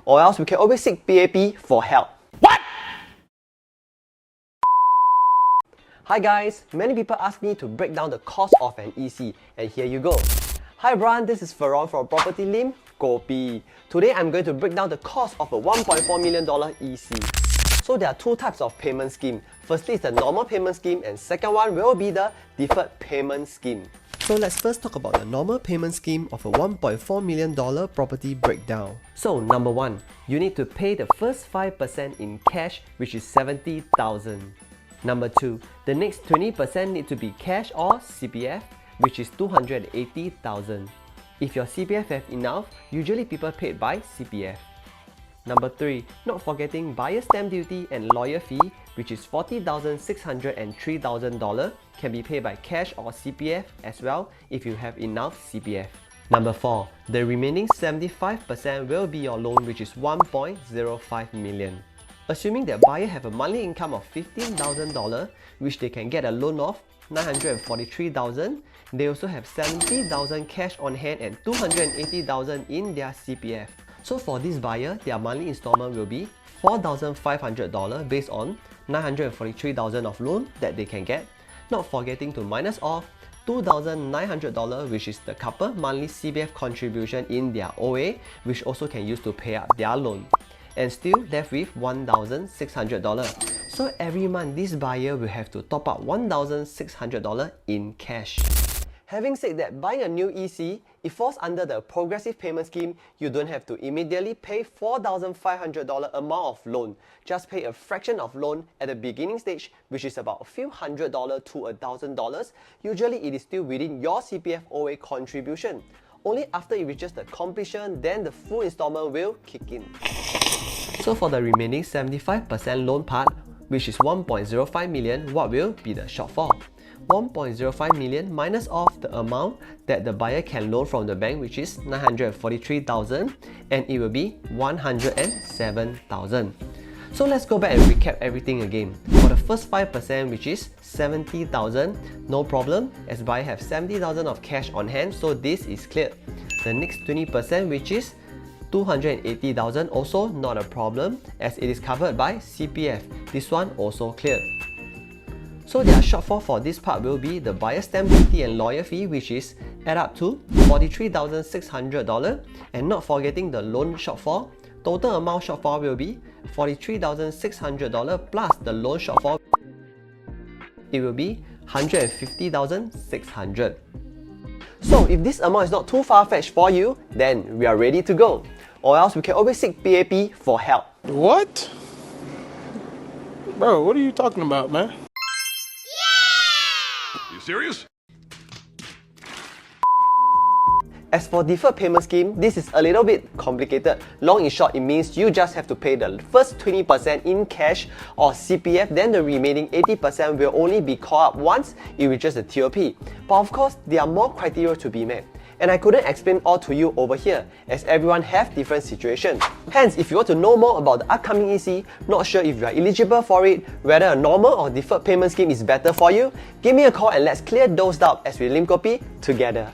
or else we can always seek PAP for help. What? Hi guys, many people ask me to break down the cost of an EC, and here you go. Hi everyone, this is Pheron from Property Lim, Kopi. Today I'm going to break down the cost of a $1.4 million EC. So there are two types of payment scheme. Firstly is the normal payment scheme, and second one will be the deferred payment scheme. So let's first talk about the normal payment scheme of a $1.4 million property breakdown. So number one, you need to pay the first 5% in cash, which is $70,000. Number two, the next 20% need to be cash or CPF, which is $280,000. If your CPF have enough, usually people paid by CPF. Number three, not forgetting buyer stamp duty and lawyer fee, which is $40,600 and $3,000, can be paid by cash or CPF as well if you have enough CPF. Number four, the remaining 75% will be your loan, which is $1.05 million. Assuming that buyer have a monthly income of $15,000, which they can get a loan of $943,000, they also have $70,000 cash on hand and $280,000 in their CPF. So for this buyer, their monthly installment will be $4,500 based on $943,000 of loan that they can get, not forgetting to minus off $2,900, which is the couple monthly CPF contribution in their OA, which also can use to pay up their loan, and still left with $1,600. So every month this buyer will have to top up $1,600 in cash. Having said that, buying a new EC, it falls under the progressive payment scheme. You don't have to immediately pay $4,500 amount of loan. Just pay a fraction of loan at the beginning stage, which is about a few $100 to $1,000. Usually it is still within your CPF OA contribution. Only after it reaches the completion, then the full installment will kick in. So for the remaining 75% loan part, which is $1.05 million, what will be the shortfall? $1.05 million minus off the amount that the buyer can loan from the bank, which is $943,000, and it will be $107,000. So let's go back and recap everything again. For the first 5%, which is $70,000, no problem, as buyer have $70,000 of cash on hand, so this is cleared. The next 20%, which is $280,000, also not a problem, as it is covered by CPF. This one also cleared. So their shortfall for this part will be the buyer stamp duty and lawyer fee, which is add up to $43,600, and not forgetting the loan shortfall. Total amount shortfall will be $43,600 plus the loan shortfall. It will be $150,600. So if this amount is not too far-fetched for you, then we are ready to go. Or else we can always seek PAP for help. What? Bro, what are you talking about, man? You serious? As for deferred payment scheme, this is a little bit complicated. Long in short, it means you just have to pay the first 20% in cash or CPF, then the remaining 80% will only be called up once it reaches the TOP. But of course, there are more criteria to be met, and I couldn't explain all to you over here, as everyone have different situations. Hence, if you want to know more about the upcoming EC, not sure if you are eligible for it, whether a normal or deferred payment scheme is better for you, give me a call and let's clear those doubts as we Lim Kopi together.